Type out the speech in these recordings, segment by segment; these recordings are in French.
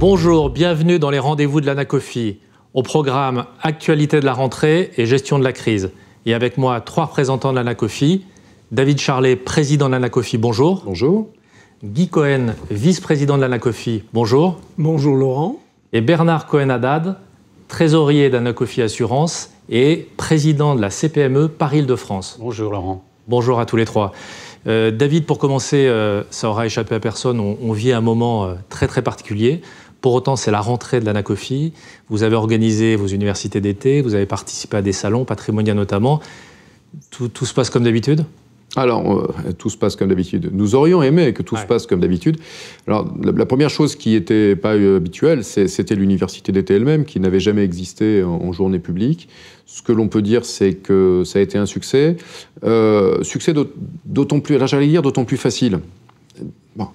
Bonjour, bienvenue dans les rendez-vous de l'Anacofi. Au programme Actualité de la rentrée et gestion de la crise. Et avec moi, 3 représentants de l'Anacofi. David Charlet, président de l'Anacofi, bonjour. Bonjour. Guy Cohen, vice-président de l'Anacofi, bonjour. Bonjour Laurent. Et Bernard Cohen-Haddad, trésorier d'Anacofi Assurance et président de la CPME Paris-Île-de-France. Bonjour Laurent. Bonjour à tous les 3. David, pour commencer, ça aura échappé à personne, on vit un moment très très particulier. Pour autant, c'est la rentrée de l'Anacofi. Vous avez organisé vos universités d'été, vous avez participé à des salons, Patrimonia notamment. Tout se passe comme d'habitude ? Alors, tout se passe comme d'habitude. Nous aurions aimé que tout se passe comme d'habitude. Alors, la première chose qui n'était pas habituelle, c'était l'université d'été elle-même, qui n'avait jamais existé en journée publique. Ce que l'on peut dire, c'est que ça a été un succès. Succès d'autant plus, alors j'allais dire, d'autant plus facile. Bon.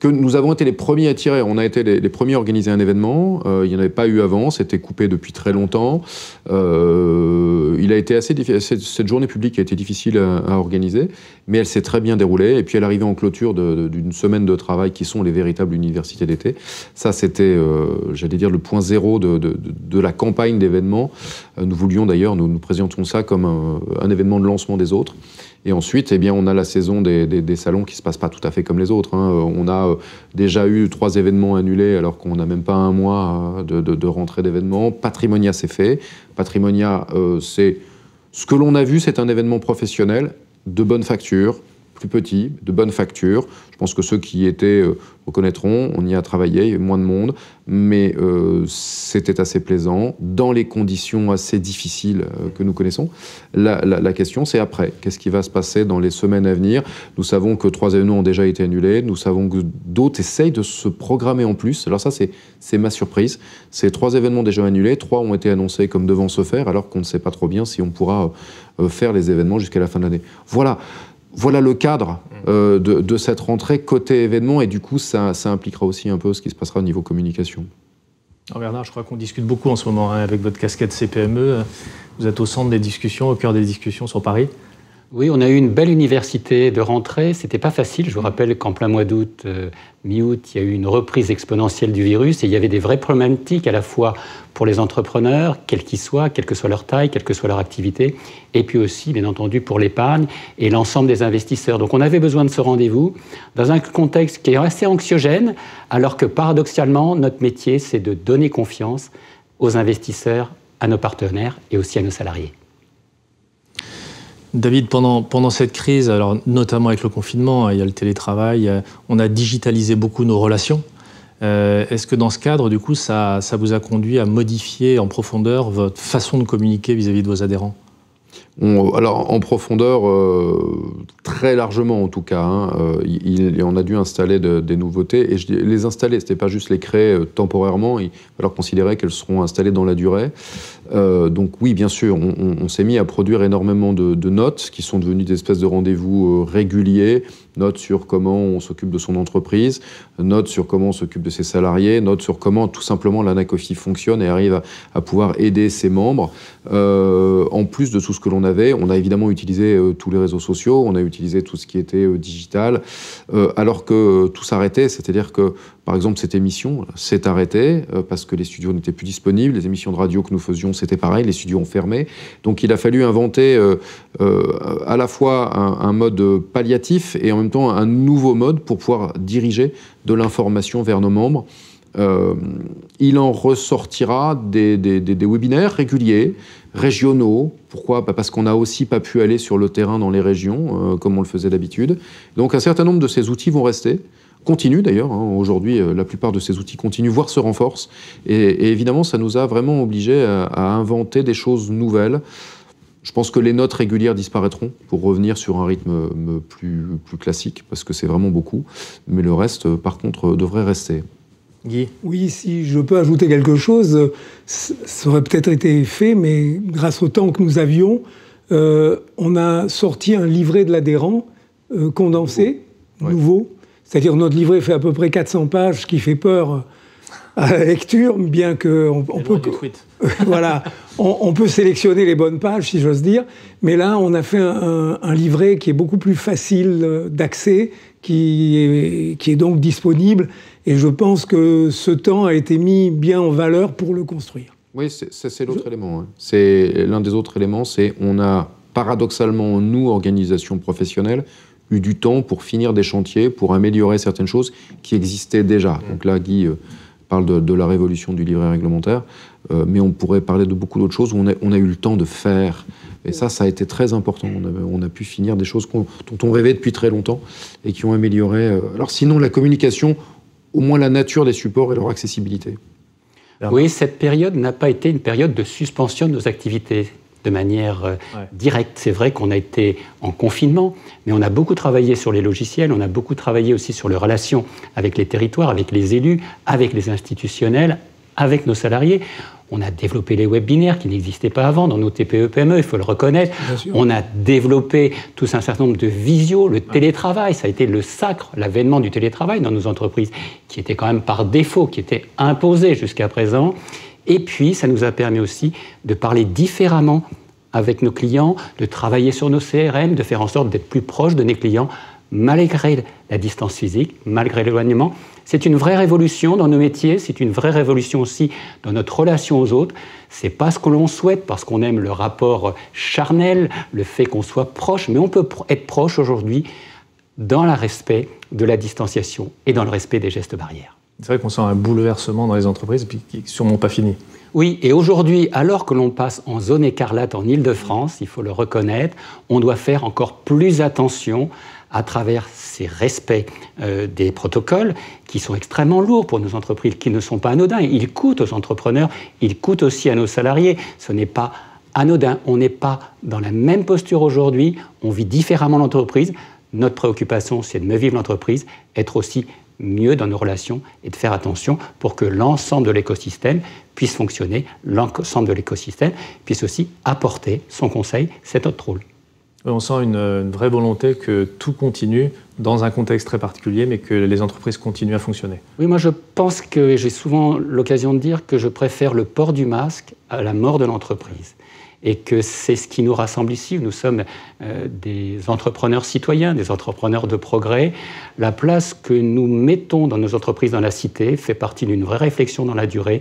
Que nous avons été les premiers à tirer. On a été les premiers à organiser un événement. Il n'y en avait pas eu avant. C'était coupé depuis très longtemps. Il a été assez difficile. Cette journée publique a été difficile à organiser, mais elle s'est très bien déroulée. Et puis elle arrivait en clôture d'une semaine de travail qui sont les véritables universités d'été. Ça, c'était, j'allais dire, le point zéro de la campagne d'événements. Nous voulions d'ailleurs, nous présentons ça comme un événement de lancement des autres. Et ensuite, eh bien, on a la saison des salons qui ne se passe pas tout à fait comme les autres. On a déjà eu 3 événements annulés alors qu'on n'a même pas un mois de rentrée d'événements. Patrimonia, c'est fait. Patrimonia, c'est ce que l'on a vu, c'est un événement professionnel de bonne facture, plus petit, de bonne facture. Je pense que ceux qui y étaient reconnaîtront, on y a travaillé, il y a eu moins de monde, mais c'était assez plaisant, dans les conditions assez difficiles que nous connaissons. La question, c'est après. Qu'est-ce qui va se passer dans les semaines à venir ? Nous savons que 3 événements ont déjà été annulés, nous savons que d'autres essayent de se programmer en plus. Alors ça, c'est ma surprise. Ces 3 événements déjà annulés, 3 ont été annoncés comme devant se faire, alors qu'on ne sait pas trop bien si on pourra faire les événements jusqu'à la fin de l'année. Voilà le cadre de cette rentrée côté événement, et du coup, ça impliquera aussi un peu ce qui se passera au niveau communication. Alors Bernard, je crois qu'on discute beaucoup en ce moment avec votre casquette CPME. Vous êtes au centre des discussions, au cœur des discussions sur Paris. Oui, on a eu une belle université de rentrée. C'était pas facile. Je vous rappelle qu'en plein mois d'août, mi-août, il y a eu une reprise exponentielle du virus et il y avait des vraies problématiques à la fois pour les entrepreneurs, quels qu'ils soient, quelle que soit leur taille, quelle que soit leur activité, et puis aussi, bien entendu, pour l'épargne et l'ensemble des investisseurs. Donc on avait besoin de ce rendez-vous dans un contexte qui est assez anxiogène, alors que paradoxalement, notre métier, c'est de donner confiance aux investisseurs, à nos partenaires et aussi à nos salariés. David, pendant cette crise, alors notamment avec le confinement, il y a le télétravail, on a digitalisé beaucoup nos relations. Est-ce que dans ce cadre, du coup, ça vous a conduit à modifier en profondeur votre façon de communiquer vis-à-vis de vos adhérents ? Alors, en profondeur, très largement en tout cas. On a dû installer des nouveautés. Et les installer, ce n'était pas juste les créer temporairement. Il va falloir considérer qu'elles seront installées dans la durée. Donc oui, bien sûr, on s'est mis à produire énormément de notes qui sont devenues des espèces de rendez-vous réguliers. Notes sur comment on s'occupe de son entreprise, notes sur comment on s'occupe de ses salariés, notes sur comment tout simplement l'Anacofi fonctionne et arrive à pouvoir aider ses membres. En plus de tout ce que l'on avait, on a évidemment utilisé tous les réseaux sociaux, on a utilisé tout ce qui était digital, alors que tout s'arrêtait, c'est-à-dire que par exemple, cette émission s'est arrêtée parce que les studios n'étaient plus disponibles. Les émissions de radio que nous faisions, c'était pareil, les studios ont fermé. Donc il a fallu inventer à la fois un mode palliatif et en même temps un nouveau mode pour pouvoir diriger de l'information vers nos membres. Il en ressortira des webinaires réguliers, régionaux. Pourquoi ? Parce qu'on n'a aussi pas pu aller sur le terrain dans les régions comme on le faisait d'habitude. Donc un certain nombre de ces outils vont rester. Continue d'ailleurs, aujourd'hui la plupart de ces outils continuent, voire se renforcent, et évidemment ça nous a vraiment obligés à inventer des choses nouvelles. Je pense que les notes régulières disparaîtront pour revenir sur un rythme plus classique, parce que c'est vraiment beaucoup, mais le reste par contre devrait rester. Guy ? Oui, si je peux ajouter quelque chose, ça aurait peut-être été fait, mais grâce au temps que nous avions, on a sorti un livret de l'adhérent condensé, nouveau. C'est-à-dire notre livret fait à peu près 400 pages, ce qui fait peur à la lecture, bien qu'on peut... Voilà, on peut sélectionner les bonnes pages, si j'ose dire, mais là, on a fait un livret qui est beaucoup plus facile d'accès, qui est donc disponible, et je pense que ce temps a été mis bien en valeur pour le construire. Oui, c'est l'autre élément. Hein. C'est l'un des autres éléments, c'est on a paradoxalement, nous, organisation professionnelle, eu du temps pour finir des chantiers, pour améliorer certaines choses qui existaient déjà. Donc là, Guy parle de la révolution du livret réglementaire, mais on pourrait parler de beaucoup d'autres choses où on a eu le temps de faire. Et ça a été très important. On a pu finir des choses dont on rêvait depuis très longtemps et qui ont amélioré... Alors sinon, la communication, au moins la nature des supports et leur accessibilité. Oui, cette période n'a pas été une période de suspension de nos activités de manière directe. C'est vrai qu'on a été en confinement, mais on a beaucoup travaillé sur les logiciels, on a beaucoup travaillé aussi sur les relations avec les territoires, avec les élus, avec les institutionnels, avec nos salariés. On a développé les webinaires qui n'existaient pas avant dans nos TPE-PME, il faut le reconnaître. On a développé tout un certain nombre de visios, le télétravail, ça a été le sacre, l'avènement du télétravail dans nos entreprises, qui était quand même par défaut, qui était imposé jusqu'à présent. Et puis, ça nous a permis aussi de parler différemment avec nos clients, de travailler sur nos CRM, de faire en sorte d'être plus proches de nos clients, malgré la distance physique, malgré l'éloignement. C'est une vraie révolution dans nos métiers, c'est une vraie révolution aussi dans notre relation aux autres. C'est pas ce que l'on souhaite parce qu'on aime le rapport charnel, le fait qu'on soit proche, mais on peut être proche aujourd'hui dans le respect de la distanciation et dans le respect des gestes barrières. C'est vrai qu'on sent un bouleversement dans les entreprises qui n'est sûrement pas fini. Oui, et aujourd'hui, alors que l'on passe en zone écarlate en Île-de-France, il faut le reconnaître, on doit faire encore plus attention à travers ces respects des protocoles qui sont extrêmement lourds pour nos entreprises, qui ne sont pas anodins. Ils coûtent aux entrepreneurs, ils coûtent aussi à nos salariés. Ce n'est pas anodin, on n'est pas dans la même posture aujourd'hui, on vit différemment l'entreprise. Notre préoccupation, c'est de mieux vivre l'entreprise, être aussi mieux dans nos relations et de faire attention pour que l'ensemble de l'écosystème puisse fonctionner, l'ensemble de l'écosystème puisse aussi apporter son conseil, c'est notre rôle. On sent une vraie volonté que tout continue dans un contexte très particulier, mais que les entreprises continuent à fonctionner. Oui, moi je pense que j'ai souvent l'occasion de dire que je préfère le port du masque à la mort de l'entreprise. Et que c'est ce qui nous rassemble ici. Nous sommes des entrepreneurs citoyens, des entrepreneurs de progrès. La place que nous mettons dans nos entreprises dans la cité fait partie d'une vraie réflexion dans la durée,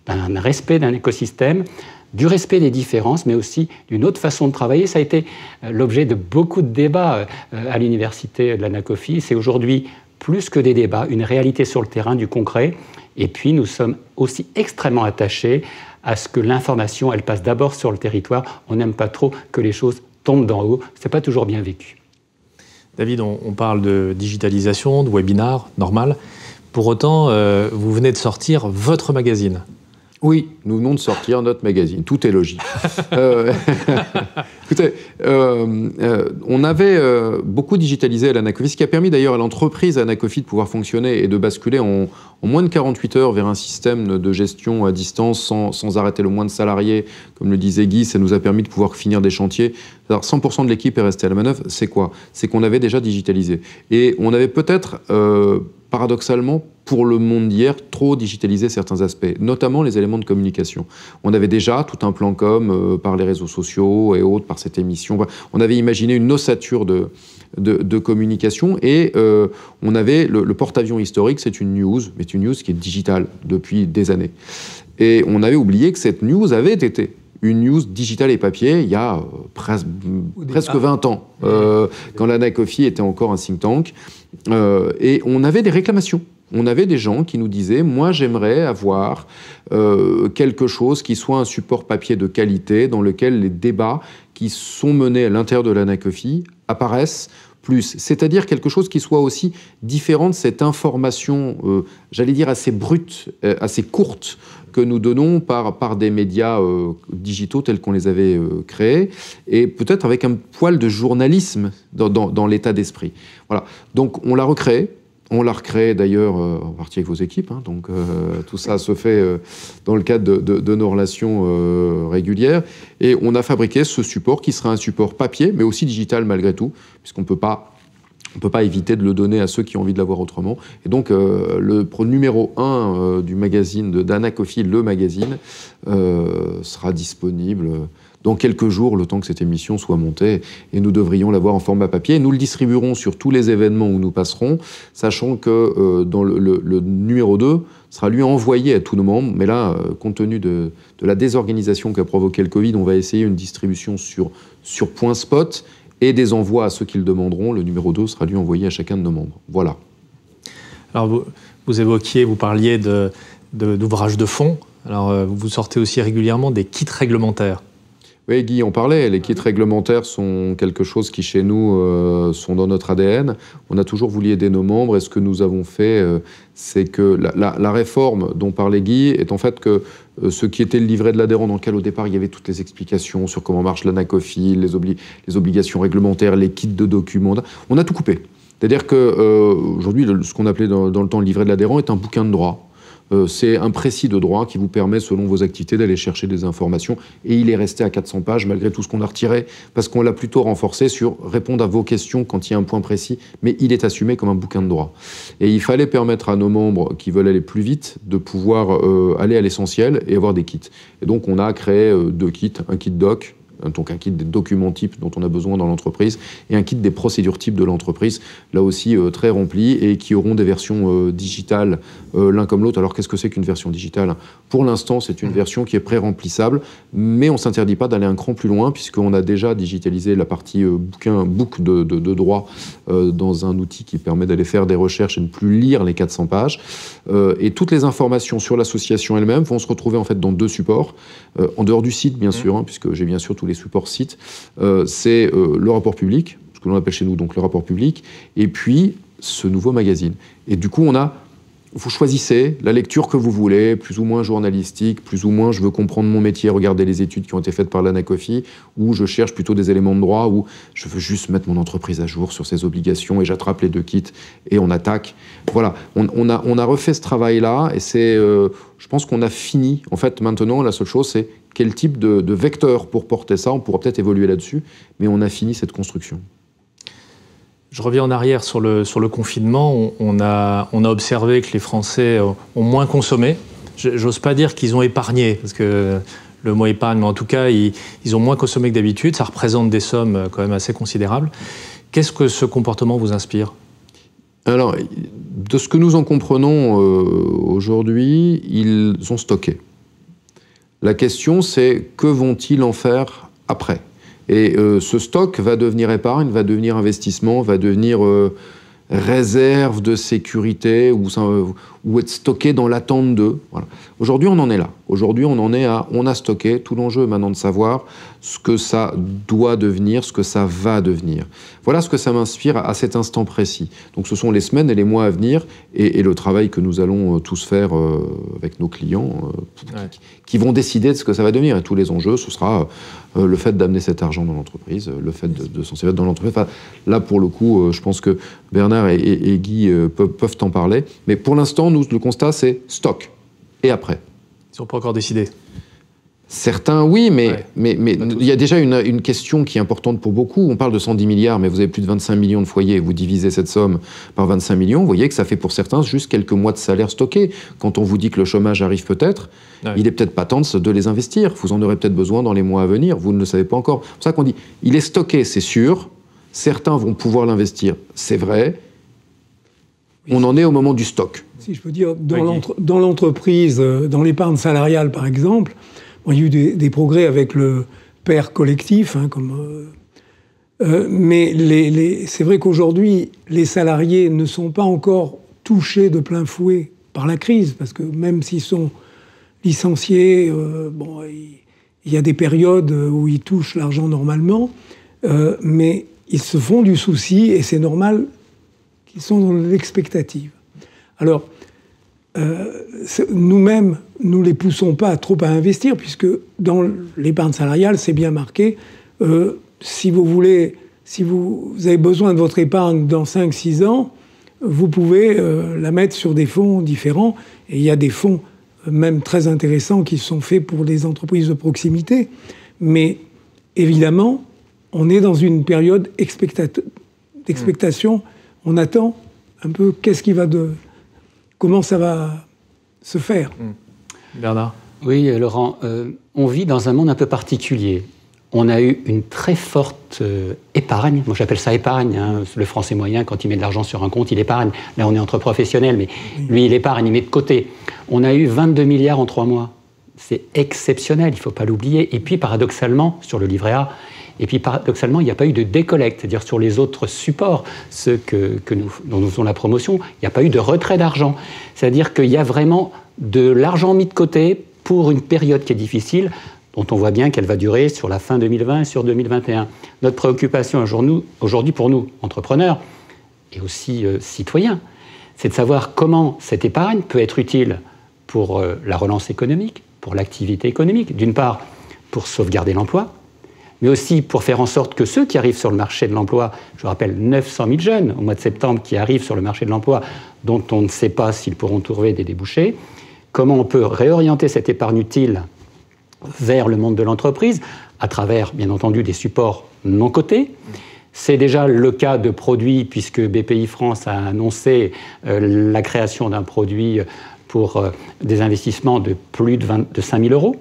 d'un respect d'un écosystème, du respect des différences, mais aussi d'une autre façon de travailler. Ça a été l'objet de beaucoup de débats à l'université de l'Anacofi. C'est aujourd'hui plus que des débats, une réalité sur le terrain, du concret. Et puis nous sommes aussi extrêmement attachés à ce que l'information, elle passe d'abord sur le territoire. On n'aime pas trop que les choses tombent d'en haut. Ce n'est pas toujours bien vécu. David, on parle de digitalisation, de webinar, normal. Pour autant, vous venez de sortir votre magazine. Oui, nous venons de sortir notre magazine. Tout est logique. Écoutez, on avait beaucoup digitalisé à l'Anacofi, ce qui a permis d'ailleurs à l'entreprise Anacofi de pouvoir fonctionner et de basculer en moins de 48 heures vers un système de gestion à distance sans arrêter le moins de salariés. Comme le disait Guy, ça nous a permis de pouvoir finir des chantiers. Alors 100% de l'équipe est restée à la manœuvre. C'est quoi? C'est qu'on avait déjà digitalisé. Et on avait peut-être, paradoxalement, pour le monde d'hier, trop digitalisé certains aspects, notamment les éléments de communication. On avait déjà tout un plan com par les réseaux sociaux et autres, par cette émission. On avait imaginé une ossature de communication et on avait le porte-avions historique, c'est une news, mais c'est une news qui est digitale depuis des années. Et on avait oublié que cette news avait été une news digitale et papier il y a presque 20 ans, quand l'Anacofi était encore un think tank. Et on avait des réclamations. On avait des gens qui nous disaient « Moi, j'aimerais avoir quelque chose qui soit un support papier de qualité dans lequel les débats qui sont menés à l'intérieur de l'Anacofi apparaissent plus. C'est-à-dire quelque chose qui soit aussi différent de cette information, j'allais dire assez brute, assez courte, que nous donnons par des médias digitaux tels qu'on les avait créés, et peut-être avec un poil de journalisme dans l'état d'esprit. Voilà. Donc on l'a recréé. On l'a recréé d'ailleurs en partie avec vos équipes, hein, donc tout ça se fait dans le cadre de nos relations régulières. Et on a fabriqué ce support qui sera un support papier, mais aussi digital malgré tout, puisqu'on ne peut pas on ne peut pas éviter de le donner à ceux qui ont envie de l'avoir autrement. Et donc, le numéro 1 du magazine d'Anacofi, le magazine, sera disponible dans quelques jours, le temps que cette émission soit montée, et nous devrions l'avoir en format papier. Et nous le distribuerons sur tous les événements où nous passerons, sachant que dans le numéro 2 sera lui envoyé à tous nos membres. Mais là, compte tenu de la désorganisation qu'a provoqué le Covid, on va essayer une distribution sur point spot, et des envois à ceux qui le demanderont. Le numéro 2 sera lui envoyé à chacun de nos membres. Voilà. Alors, vous parliez d'ouvrages de fond. Alors, vous sortez aussi régulièrement des kits réglementaires. Oui, Guy en parlait. Les kits réglementaires sont quelque chose qui, chez nous, sont dans notre ADN. On a toujours voulu aider nos membres. Et ce que nous avons fait, c'est que la réforme dont parlait Guy est en fait que ce qui était le livret de l'adhérent, dans lequel au départ il y avait toutes les explications sur comment marche l'Anacofi, les obligations réglementaires, les kits de documents, on a tout coupé. C'est-à-dire qu'aujourd'hui, ce qu'on appelait dans le temps le livret de l'adhérent est un bouquin de droit. C'est un précis de droit qui vous permet, selon vos activités, d'aller chercher des informations. Et il est resté à 400 pages, malgré tout ce qu'on a retiré, parce qu'on l'a plutôt renforcé sur répondre à vos questions quand il y a un point précis, mais il est assumé comme un bouquin de droit. Et il fallait permettre à nos membres qui veulent aller plus vite de pouvoir aller à l'essentiel et avoir des kits. Et donc on a créé 2 kits, un kit doc, donc un kit des documents types dont on a besoin dans l'entreprise, et un kit des procédures types de l'entreprise, là aussi très rempli, et qui auront des versions digitales l'un comme l'autre. Alors qu'est-ce que c'est qu'une version digitale ? Pour l'instant, c'est une version qui est pré-remplissable, mais on ne s'interdit pas d'aller un cran plus loin, puisqu'on a déjà digitalisé la partie book de droit dans un outil qui permet d'aller faire des recherches et de ne plus lire les 400 pages. Et toutes les informations sur l'association elle-même vont se retrouver en fait dans 2 supports, en dehors du site bien sûr, puisque j'ai bien sûr tous les supports sites. C'est le rapport public, ce que l'on appelle chez nous donc le rapport public, et puis ce nouveau magazine. Et du coup, vous choisissez la lecture que vous voulez, plus ou moins journalistique, plus ou moins je veux comprendre mon métier, regarder les études qui ont été faites par l'Anacofi, ou je cherche plutôt des éléments de droit, ou je veux juste mettre mon entreprise à jour sur ses obligations et j'attrape les 2 kits et on attaque. Voilà, on a refait ce travail-là et je pense qu'on a fini. En fait, maintenant, la seule chose, c'est quel type de vecteur pour porter ça. On pourra peut-être évoluer là-dessus, mais on a fini cette construction. Je reviens en arrière sur le confinement. On a observé que les Français ont moins consommé. J'ose pas dire qu'ils ont épargné, parce que le mot épargne, mais en tout cas, ils ont moins consommé que d'habitude. Ça représente des sommes quand même assez considérables. Qu'est-ce que ce comportement vous inspire ? Alors, de ce que nous en comprenons aujourd'hui, ils ont stocké. La question, c'est que vont-ils en faire après ? Et ce stock va devenir épargne, va devenir investissement, va devenir réserve de sécurité ou être stocké dans l'attente d'eux. Voilà. Aujourd'hui, on en est là. Aujourd'hui, on a stocké. Tout l'enjeu est maintenant de savoir ce que ça doit devenir, ce que ça va devenir. Voilà ce que ça m'inspire à cet instant précis. Donc ce sont les semaines et les mois à venir et le travail que nous allons tous faire avec nos clients qui vont décider de ce que ça va devenir. Et tous les enjeux, ce sera le fait d'amener cet argent dans l'entreprise, le fait de s'en servir dans l'entreprise. Enfin, là, pour le coup, je pense que Bernard et Guy peuvent en parler. Mais pour l'instant, nous, le constat, c'est stock. Et après ? Ils n'ont pas encore décidé. Certains, oui, mais il y a déjà une question qui est importante pour beaucoup. On parle de 110 milliards, mais vous avez plus de 25 millions de foyers. Vous divisez cette somme par 25 millions, vous voyez que ça fait pour certains juste quelques mois de salaire stocké. Quand on vous dit que le chômage arrive peut-être, il n'est peut-être pas temps de les investir. Vous en aurez peut-être besoin dans les mois à venir. Vous ne le savez pas encore. C'est pour ça qu'on dit, il est stocké, c'est sûr. Certains vont pouvoir l'investir, c'est vrai. On en est au moment du stock. Si je peux dire, dans l'entreprise, dans l'épargne salariale par exemple, il y a eu des progrès avec le père collectif, mais c'est vrai qu'aujourd'hui, les salariés ne sont pas encore touchés de plein fouet par la crise, parce que même s'ils sont licenciés, il y a des périodes où ils touchent l'argent normalement, mais ils se font du souci, et c'est normal qu'ils sont dans l'expectative. Alors, nous-mêmes, nous ne les poussons pas trop à investir, puisque dans l'épargne salariale, c'est bien marqué, si vous avez besoin de votre épargne dans 5-6 ans, vous pouvez la mettre sur des fonds différents, et il y a des fonds même très intéressants qui sont faits pour les entreprises de proximité, mais évidemment, on est dans une période d'expectation on attend un peu comment ça va se faire. Bernard? Oui, Laurent, on vit dans un monde un peu particulier. On a eu une très forte épargne. Moi, j'appelle ça épargne. Hein. Le Français moyen, quand il met de l'argent sur un compte, il épargne. Là, on est entre professionnels, mais lui, il épargne, il met de côté. On a eu 22 milliards en 3 mois. C'est exceptionnel, il ne faut pas l'oublier. Et puis, paradoxalement, sur le livret A, il n'y a pas eu de décollecte. C'est-à-dire, sur les autres supports, ceux dont nous faisons la promotion, il n'y a pas eu de retrait d'argent. C'est-à-dire qu'il y a vraiment de l'argent mis de côté pour une période qui est difficile, dont on voit bien qu'elle va durer sur la fin 2020 et sur 2021. Notre préoccupation aujourd'hui pour nous, entrepreneurs, et aussi citoyens, c'est de savoir comment cette épargne peut être utile pour la relance économique, pour l'activité économique, d'une part pour sauvegarder l'emploi, mais aussi pour faire en sorte que ceux qui arrivent sur le marché de l'emploi, je rappelle 900 000 jeunes au mois de septembre qui arrivent sur le marché de l'emploi, dont on ne sait pas s'ils pourront trouver des débouchés, comment on peut réorienter cette épargne utile vers le monde de l'entreprise, à travers, bien entendu, des supports non cotés. C'est déjà le cas de produits, puisque BPI France a annoncé la création d'un produit pour des investissements de plus de 5 000 €.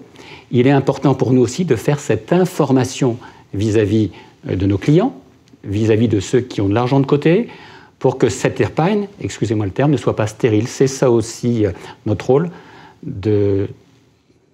Il est important pour nous aussi de faire cette information vis-à-vis de nos clients, vis-à-vis de ceux qui ont de l'argent de côté, pour que cette épargne, excusez-moi le terme, ne soit pas stérile. C'est ça aussi notre rôle de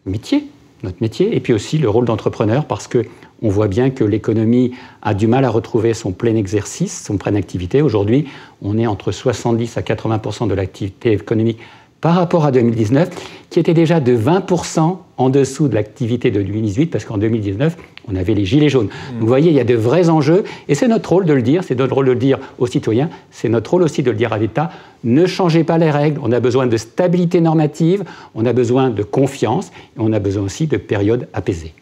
métier. Notre métier, et puis aussi le rôle d'entrepreneur, parce qu'on voit bien que l'économie a du mal à retrouver son plein exercice, son pleine activité. Aujourd'hui, on est entre 70 à 80% de l'activité économique par rapport à 2019, qui était déjà de 20% en dessous de l'activité de 2018, parce qu'en 2019, on avait les gilets jaunes. Donc vous voyez, il y a de vrais enjeux, et c'est notre rôle de le dire, c'est notre rôle de le dire aux citoyens, c'est notre rôle aussi de le dire à l'État. Ne changez pas les règles, on a besoin de stabilité normative, on a besoin de confiance, et on a besoin aussi de périodes apaisées.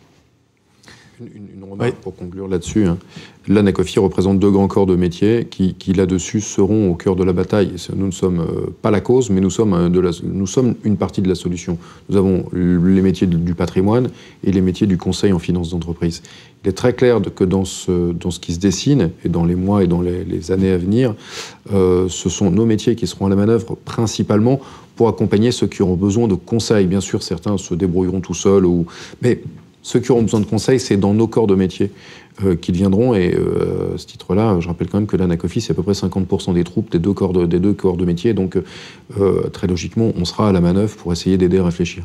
Une remarque pour conclure là-dessus. Hein. L'Anacofi représente 2 grands corps de métier qui là-dessus, seront au cœur de la bataille. Nous ne sommes pas la cause, mais nous sommes une partie de la solution. Nous avons les métiers du patrimoine et les métiers du conseil en finance d'entreprise. Il est très clair que dans ce qui se dessine, et dans les mois et dans les années à venir, ce sont nos métiers qui seront à la manœuvre principalement pour accompagner ceux qui auront besoin de conseils. Bien sûr, certains se débrouilleront tout seuls, mais ceux qui auront besoin de conseils, c'est dans nos corps de métier qu'ils viendront. Et à ce titre-là, je rappelle quand même que l'Anacofi, c'est à peu près 50% des troupes des deux corps de métier. Donc, très logiquement, on sera à la manœuvre pour essayer d'aider à réfléchir.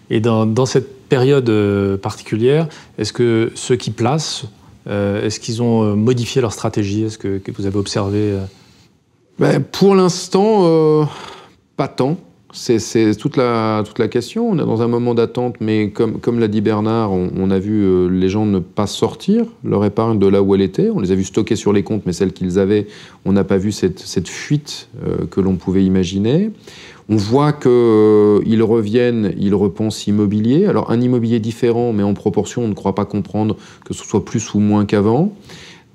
Et dans cette période particulière, est-ce que ceux qui placent, est-ce qu'ils ont modifié leur stratégie? Est-ce que vous avez observé Pour l'instant, pas tant. C'est toute la question. On est dans un moment d'attente, mais comme l'a dit Bernard, on a vu les gens ne pas sortir leur épargne de là où elle était. On les a vus stocker sur les comptes, mais celles qu'ils avaient, on n'a pas vu cette fuite que l'on pouvait imaginer. On voit qu'ils reviennent, ils repensent immobilier. Alors un immobilier différent, mais en proportion, on ne croit pas comprendre que ce soit plus ou moins qu'avant.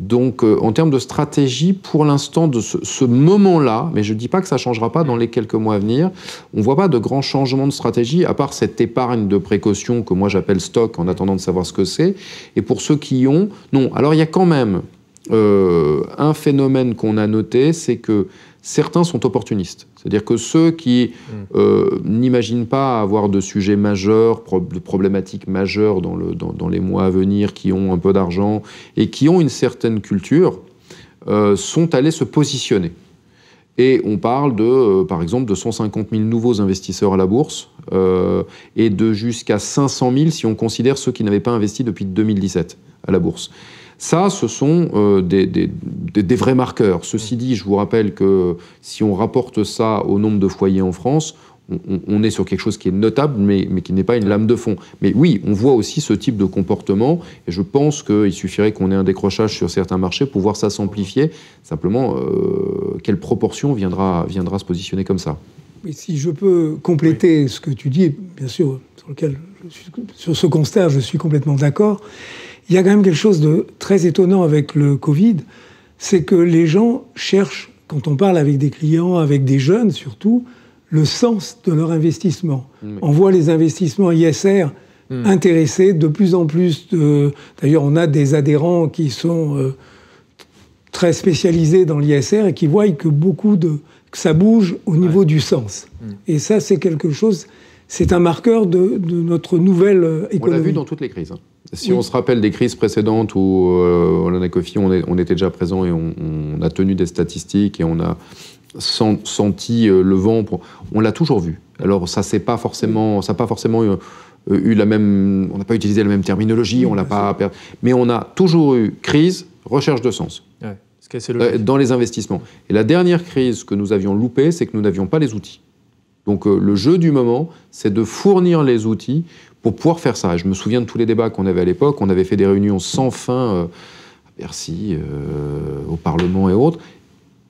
Donc, en termes de stratégie, pour l'instant, de ce moment-là, mais je ne dis pas que ça ne changera pas dans les quelques mois à venir, on ne voit pas de grands changements de stratégie, à part cette épargne de précaution que moi j'appelle stock, en attendant de savoir ce que c'est. Et pour ceux qui y ont, non. Alors, il y a quand même un phénomène qu'on a noté, c'est que certains sont opportunistes. C'est-à-dire que ceux qui n'imaginent pas avoir de sujets majeurs, de problématiques majeures dans les mois à venir, qui ont un peu d'argent et qui ont une certaine culture, sont allés se positionner. Et on parle par exemple, de 150 000 nouveaux investisseurs à la bourse et de jusqu'à 500 000 si on considère ceux qui n'avaient pas investi depuis 2017 à la bourse. Ça, ce sont des vrais marqueurs. Ceci dit, je vous rappelle que si on rapporte ça au nombre de foyers en France, on est sur quelque chose qui est notable, mais qui n'est pas une lame de fond. Mais oui, on voit aussi ce type de comportement, et je pense qu'il suffirait qu'on ait un décrochage sur certains marchés pour voir ça s'amplifier. Simplement, quelle proportion viendra se positionner comme ça? Mais si je peux compléter ce que tu dis, bien sûr, sur ce constat, je suis complètement d'accord. Il y a quand même quelque chose de très étonnant avec le Covid, c'est que les gens cherchent, quand on parle avec des clients, avec des jeunes surtout, le sens de leur investissement. On voit les investissements ISR intéressés de plus en plus. D'ailleurs, on a des adhérents qui sont très spécialisés dans l'ISR et qui voient que ça bouge au niveau du sens. Et ça, c'est quelque chose, c'est un marqueur de notre nouvelle économie. On l'a vu dans toutes les crises. Si on se rappelle des crises précédentes où l'Anacofi, on était déjà présent et on a tenu des statistiques et on a senti le vent. On l'a toujours vu. Alors ça n'a pas forcément eu la même. On n'a pas utilisé la même terminologie. On l'a pas. Mais on a toujours eu crise, recherche de sens. Ouais, dans les investissements. Et la dernière crise que nous avions loupée, c'est que nous n'avions pas les outils. Donc le jeu du moment, c'est de fournir les outils pour pouvoir faire ça. Et je me souviens de tous les débats qu'on avait à l'époque. On avait fait des réunions sans fin à Bercy, au Parlement et autres.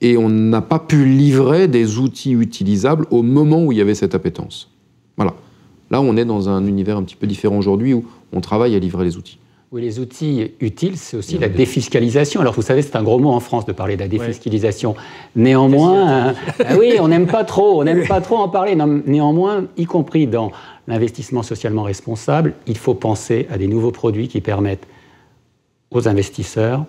Et on n'a pas pu livrer des outils utilisables au moment où il y avait cette appétence. Voilà. Là, on est dans un univers un petit peu différent aujourd'hui où on travaille à livrer les outils. Oui, les outils utiles, c'est aussi la défiscalisation. Alors, vous savez, c'est un gros mot en France de parler de la défiscalisation. Ouais. Néanmoins, oui, on n'aime pas trop en parler. Néanmoins, y compris dans l'investissement socialement responsable, il faut penser à des nouveaux produits qui permettent aux investisseurs,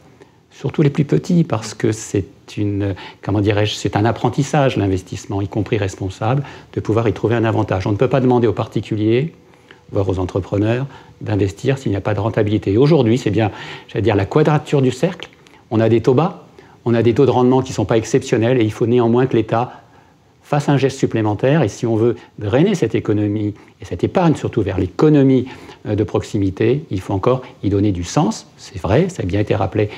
surtout les plus petits, parce que c'est c'est un apprentissage, l'investissement, y compris responsable, de pouvoir y trouver un avantage. On ne peut pas demander aux particuliers, voire aux entrepreneurs, d'investir s'il n'y a pas de rentabilité. Et aujourd'hui, c'est bien, la quadrature du cercle. On a des taux bas, on a des taux de rendement qui ne sont pas exceptionnels, et il faut néanmoins que l'État fasse un geste supplémentaire. Et si on veut drainer cette économie, et cette épargne surtout vers l'économie de proximité, il faut encore y donner du sens. C'est vrai, ça a bien été rappelé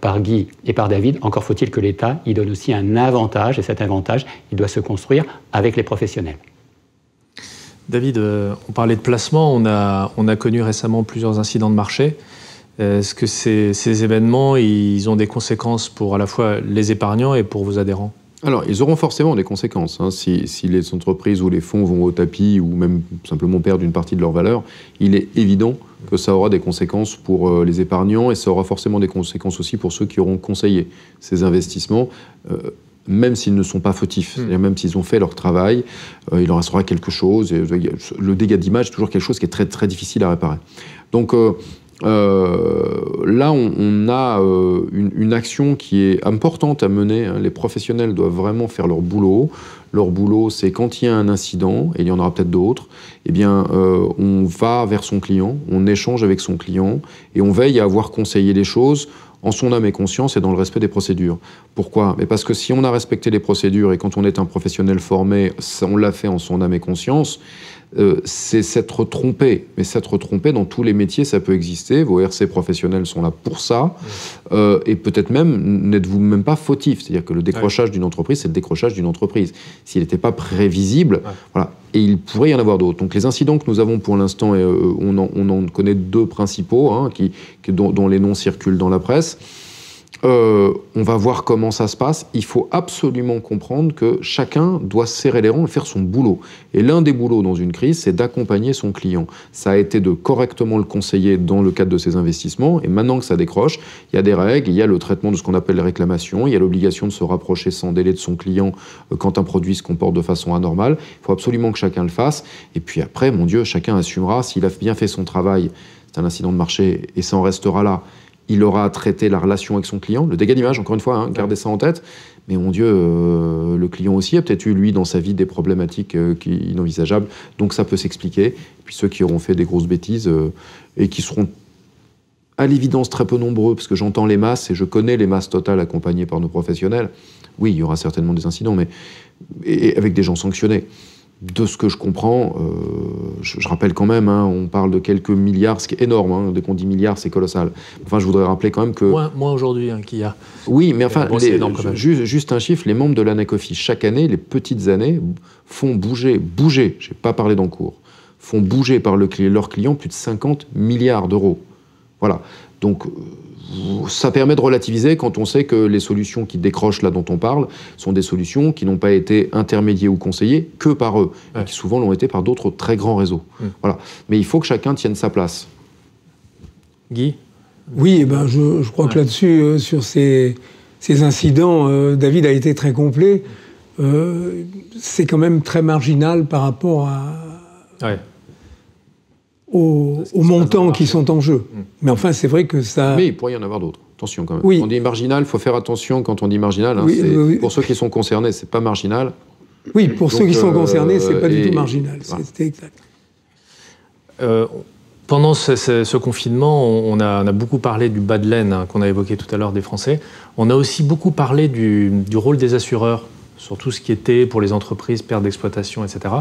par Guy et par David. Encore faut-il que l'État y donne aussi un avantage, et cet avantage, il doit se construire avec les professionnels. David, on parlait de placement, on a connu récemment plusieurs incidents de marché. Est-ce que ces événements, ils ont des conséquences pour à la fois les épargnants et pour vos adhérents ? Alors, ils auront forcément des conséquences. Si les entreprises ou les fonds vont au tapis ou même simplement perdent une partie de leur valeur, il est évident que ça aura des conséquences pour les épargnants et ça aura forcément des conséquences aussi pour ceux qui auront conseillé ces investissements. Même s'ils ne sont pas fautifs, c'est-à-dire même s'ils ont fait leur travail, il en restera quelque chose. Et le dégât d'image, c'est toujours quelque chose qui est très, très difficile à réparer. Donc là, on a une action qui est importante à mener. Les professionnels doivent vraiment faire leur boulot. Leur boulot, c'est quand il y a un incident, et il y en aura peut-être d'autres, eh bien, on va vers son client, on échange avec son client, et on veille à avoir conseillé les choses en son âme et conscience et dans le respect des procédures. Pourquoi ? Mais parce que si on a respecté les procédures et quand on est un professionnel formé, on l'a fait en son âme et conscience, c'est s'être trompé. Mais s'être trompé, dans tous les métiers, ça peut exister. Vos RC professionnels sont là pour ça. Et peut-être même, n'êtes-vous même pas fautif. C'est-à-dire que le décrochage d'une entreprise, c'est le décrochage d'une entreprise. S'il n'était pas prévisible, voilà. Et il pourrait y en avoir d'autres. Donc les incidents que nous avons pour l'instant, on en connaît deux principaux, dont les noms circulent dans la presse. On va voir comment ça se passe. Il faut absolument comprendre que chacun doit serrer les rangs et faire son boulot. Et l'un des boulots dans une crise, c'est d'accompagner son client. Ça a été de correctement le conseiller dans le cadre de ses investissements. Et maintenant que ça décroche, il y a des règles, il y a le traitement de ce qu'on appelle les réclamations, il y a l'obligation de se rapprocher sans délai de son client quand un produit se comporte de façon anormale. Il faut absolument que chacun le fasse. Et puis après, mon Dieu, chacun assumera. S'il a bien fait son travail, c'est un incident de marché et ça en restera là. Il aura à traiter la relation avec son client. Le dégât d'image, encore une fois, gardez ça en tête. Mais mon Dieu, le client aussi a peut-être eu, lui, dans sa vie, des problématiques inenvisageables. Donc ça peut s'expliquer. Et puis ceux qui auront fait des grosses bêtises et qui seront, à l'évidence, très peu nombreux, parce que j'entends les masses et je connais les masses totales accompagnées par nos professionnels. Oui, il y aura certainement des incidents, mais et avec des gens sanctionnés. De ce que je comprends, je rappelle quand même, on parle de quelques milliards, ce qui est énorme, dès qu'on dit milliards, c'est colossal. Enfin, je voudrais rappeler quand même que... Moins aujourd'hui qu'il y a. Oui, mais enfin, juste un chiffre, les membres de l'Anacofi, chaque année, les petites années, font bouger, je n'ai pas parlé d'encours, font bouger par leurs clients plus de 50 milliards d'euros. Voilà. Donc, ça permet de relativiser quand on sait que les solutions qui décrochent là dont on parle sont des solutions qui n'ont pas été intermédiées ou conseillées que par eux, et qui souvent l'ont été par d'autres très grands réseaux. Voilà. Mais il faut que chacun tienne sa place. Guy ? Oui, je crois que là-dessus, sur ces incidents, David a été très complet. C'est quand même très marginal par rapport aux montants qui sont en jeu. Mais enfin, c'est vrai que ça... Mais il pourrait y en avoir d'autres. Attention quand même. Oui. Quand on dit marginal, il faut faire attention quand on dit marginal. Hein, pour ceux qui sont concernés, c'est pas marginal. Oui, pour ceux qui sont concernés, c'est pas du tout marginal. Voilà. C'était exact. Pendant ce confinement, on a beaucoup parlé du bas de laine qu'on a évoqué tout à l'heure des Français. On a aussi beaucoup parlé du rôle des assureurs sur tout ce qui était pour les entreprises, perte d'exploitation, etc.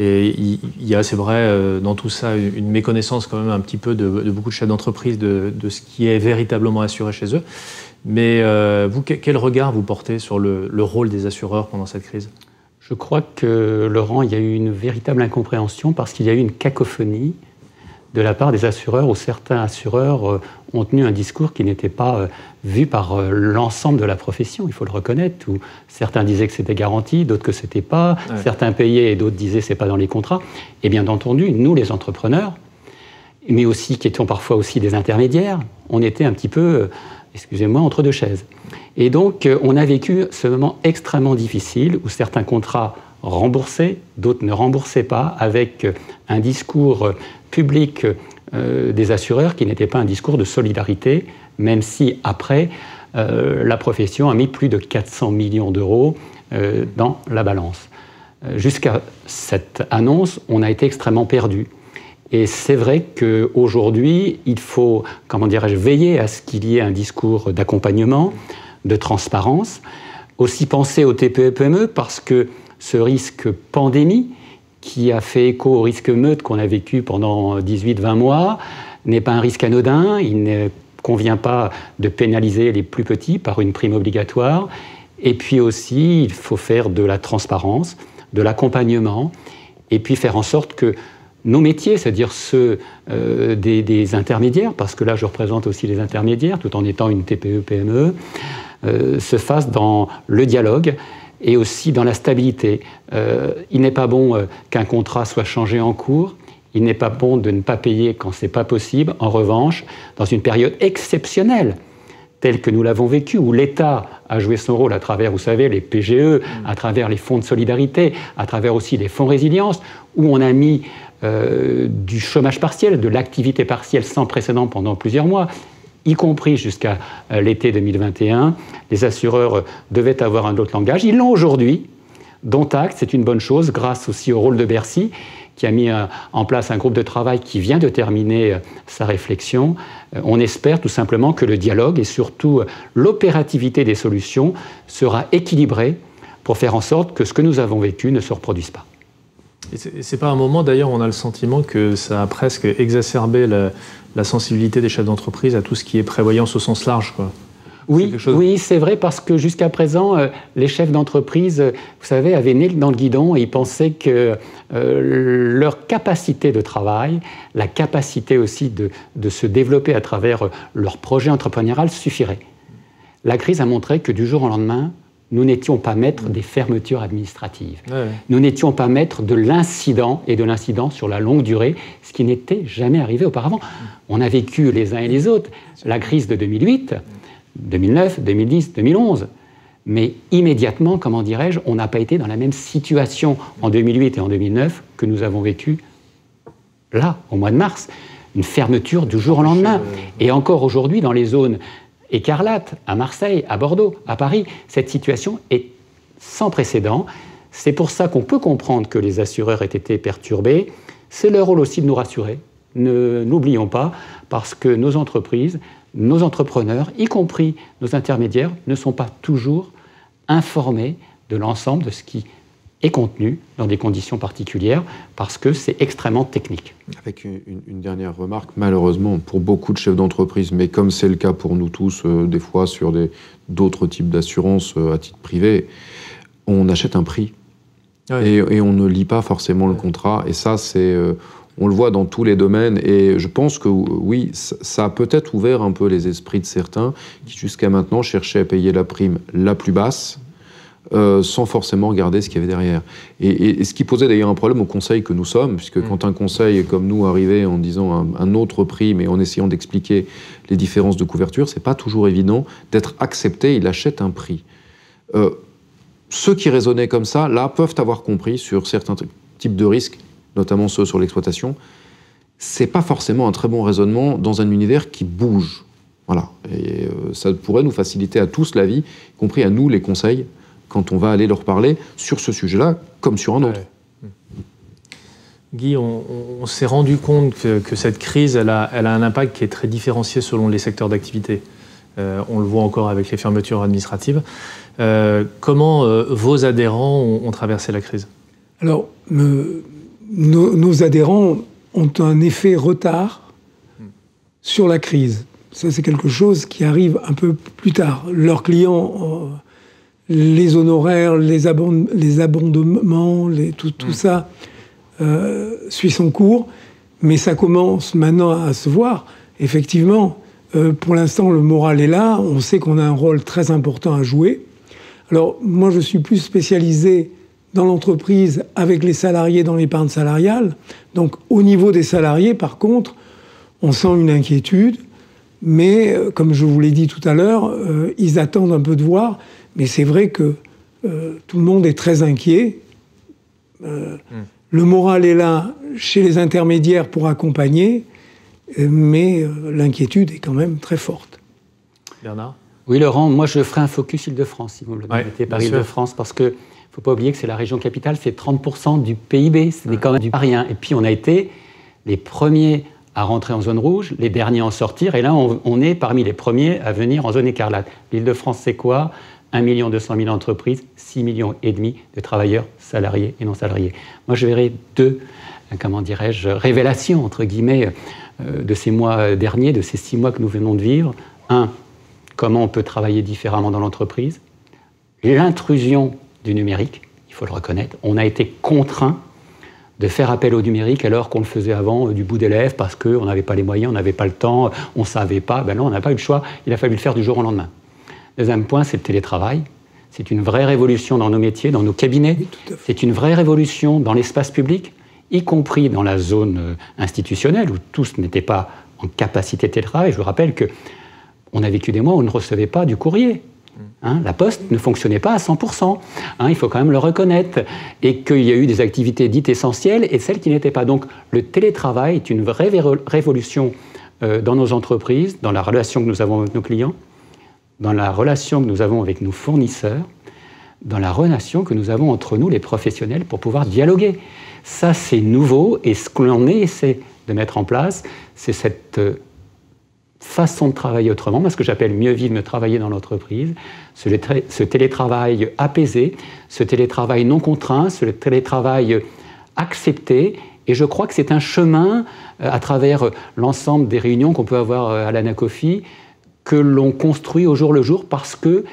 Et il y a, c'est vrai, dans tout ça, une méconnaissance quand même un petit peu de beaucoup de chefs d'entreprise de ce qui est véritablement assuré chez eux. Mais vous, quel regard vous portez sur le rôle des assureurs pendant cette crise ? Je crois que, Laurent, il y a eu une véritable incompréhension parce qu'il y a eu une cacophonie de la part des assureurs, où certains assureurs ont tenu un discours qui n'était pas vu par l'ensemble de la profession, il faut le reconnaître, où certains disaient que c'était garanti, d'autres que c'était pas, certains payaient et d'autres disaient c'est pas dans les contrats. Et bien entendu, nous les entrepreneurs, mais aussi qui étions parfois aussi des intermédiaires, on était un petit peu, excusez-moi, entre deux chaises. Et donc on a vécu ce moment extrêmement difficile où certains contrats remboursaient, d'autres ne remboursaient pas, avec un discours public des assureurs qui n'était pas un discours de solidarité, même si après, la profession a mis plus de 400 millions d'euros dans la balance. Jusqu'à cette annonce, on a été extrêmement perdus. Et c'est vrai qu'aujourd'hui, il faut, comment dirais-je, veiller à ce qu'il y ait un discours d'accompagnement, de transparence, aussi penser aux TPE-PME, parce que ce risque pandémie, qui a fait écho au risque meute qu'on a vécu pendant 18-20 mois, n'est pas un risque anodin. Il ne convient pas de pénaliser les plus petits par une prime obligatoire. Et puis aussi, il faut faire de la transparence, de l'accompagnement, et puis faire en sorte que nos métiers, c'est-à-dire ceux des intermédiaires, parce que là je représente aussi les intermédiaires, tout en étant une TPE-PME, se fassent dans le dialogue, et aussi dans la stabilité. Il n'est pas bon qu'un contrat soit changé en cours, il n'est pas bon de ne pas payer quand ce n'est pas possible. En revanche, dans une période exceptionnelle, telle que nous l'avons vécue, où l'État a joué son rôle à travers, vous savez, les PGE, à travers les fonds de solidarité, à travers aussi les fonds résilience, où on a mis du chômage partiel, de l'activité partielle sans précédent pendant plusieurs mois, y compris jusqu'à l'été 2021, les assureurs devaient avoir un autre langage. Ils l'ont aujourd'hui, dont acte, c'est une bonne chose, grâce aussi au rôle de Bercy, qui a mis en place un groupe de travail qui vient de terminer sa réflexion. On espère tout simplement que le dialogue et surtout l'opérativité des solutions sera équilibrée pour faire en sorte que ce que nous avons vécu ne se reproduise pas. Et c'est pas un moment, d'ailleurs, on a le sentiment que ça a presque exacerbé la sensibilité des chefs d'entreprise à tout ce qui est prévoyance au sens large, quoi. Oui, c'est vrai, parce que jusqu'à présent, les chefs d'entreprise, vous savez, avaient né dans le guidon et ils pensaient que leur capacité de travail, la capacité aussi de se développer à travers leur projet entrepreneurial suffirait. La crise a montré que du jour au lendemain, nous n'étions pas maîtres des fermetures administratives. Nous n'étions pas maîtres de l'incident et de l'incident sur la longue durée, ce qui n'était jamais arrivé auparavant. On a vécu les uns et les autres la crise de 2008, 2009, 2010, 2011. Mais immédiatement, comment dirais-je, on n'a pas été dans la même situation en 2008 et en 2009 que nous avons vécu là, au mois de mars. Une fermeture du jour au lendemain. Et encore aujourd'hui, dans les zones écarlates, à Marseille, à Bordeaux, à Paris, cette situation est sans précédent. C'est pour ça qu'on peut comprendre que les assureurs aient été perturbés. C'est leur rôle aussi de nous rassurer. N'oublions pas, parce que nos entreprises, nos entrepreneurs, y compris nos intermédiaires, ne sont pas toujours informés de l'ensemble de ce qui est contenu dans des conditions particulières, parce que c'est extrêmement technique. Avec une dernière remarque, malheureusement, pour beaucoup de chefs d'entreprise, mais comme c'est le cas pour nous tous, des fois sur d'autres types d'assurances à titre privé, on achète un prix. Et on ne lit pas forcément le contrat. Et ça, on le voit dans tous les domaines. Et je pense que oui, ça a peut-être ouvert un peu les esprits de certains qui, jusqu'à maintenant, cherchaient à payer la prime la plus basse, sans forcément regarder ce qu'il y avait derrière. Et ce qui posait d'ailleurs un problème au conseil que nous sommes, puisque quand un conseil comme nous arrivait en disant un autre prix, mais en essayant d'expliquer les différences de couverture, c'est pas toujours évident d'être accepté. Il achète un prix. Ceux qui raisonnaient comme ça, là, peuvent avoir compris sur certains types de risques, notamment ceux sur l'exploitation. C'est pas forcément un très bon raisonnement dans un univers qui bouge. Voilà. Et ça pourrait nous faciliter à tous la vie, y compris à nous les conseils, quand on va aller leur parler sur ce sujet-là, comme sur un autre. Guy, on s'est rendu compte que cette crise, elle a un impact qui est très différencié selon les secteurs d'activité. On le voit encore avec les fermetures administratives. Comment vos adhérents ont traversé la crise? Alors, nos adhérents ont un effet retard sur la crise. Ça, c'est quelque chose qui arrive un peu plus tard. Leurs clients, les honoraires, les abondements, tout ça suit son cours. Mais ça commence maintenant à se voir. Effectivement, pour l'instant, le moral est là. On sait qu'on a un rôle très important à jouer. Alors, moi, je suis plus spécialisé dans l'entreprise avec les salariés dans l'épargne salariale. Donc, au niveau des salariés, par contre, on sent une inquiétude. Mais, comme je vous l'ai dit tout à l'heure, ils attendent un peu de voir. Mais c'est vrai que tout le monde est très inquiet. Le moral est là chez les intermédiaires pour accompagner, mais l'inquiétude est quand même très forte. Bernard? Oui, Laurent, moi je ferai un focus Île-de-France, si vous me le permettez, par Île-de-France, parce qu'il ne faut pas oublier que c'est la région capitale, c'est 30% du PIB, ce n'est quand même pas rien. Et puis on a été les premiers à rentrer en zone rouge, les derniers à en sortir, et là on est parmi les premiers à venir en zone écarlate. L'Île-de-France, c'est quoi? 1 200 000 entreprises, 6,5 millions de travailleurs salariés et non salariés. Moi, je verrai deux, révélations, entre guillemets, de ces mois derniers, de ces 6 mois que nous venons de vivre. Un, comment on peut travailler différemment dans l'entreprise. L'intrusion du numérique, il faut le reconnaître. On a été contraints de faire appel au numérique alors qu'on le faisait avant du bout des lèvres parce qu'on n'avait pas les moyens, on n'avait pas le temps, on ne savait pas. Ben non, on n'a pas eu le choix, il a fallu le faire du jour au lendemain. Deuxième point, c'est le télétravail. C'est une vraie révolution dans nos métiers, dans nos cabinets. Oui, c'est une vraie révolution dans l'espace public, y compris dans la zone institutionnelle où tous n'étaient pas en capacité de télétravail. Je vous rappelle qu'on a vécu des mois où on ne recevait pas du courrier. La poste ne fonctionnait pas à 100%. Il faut quand même le reconnaître. Et qu'il y a eu des activités dites essentielles et celles qui n'étaient pas. Donc le télétravail est une vraie révolution dans nos entreprises, dans la relation que nous avons avec nos clients, dans la relation que nous avons avec nos fournisseurs, dans la relation que nous avons entre nous, les professionnels, pour pouvoir dialoguer. Ça, c'est nouveau, et ce que l'on essaie de mettre en place, c'est cette façon de travailler autrement, ce que j'appelle mieux vivre, mieux travailler dans l'entreprise, ce télétravail apaisé, ce télétravail non contraint, ce télétravail accepté, et je crois que c'est un chemin à travers l'ensemble des réunions qu'on peut avoir à l'Anacofi, que l'on construit au jour le jour, parce que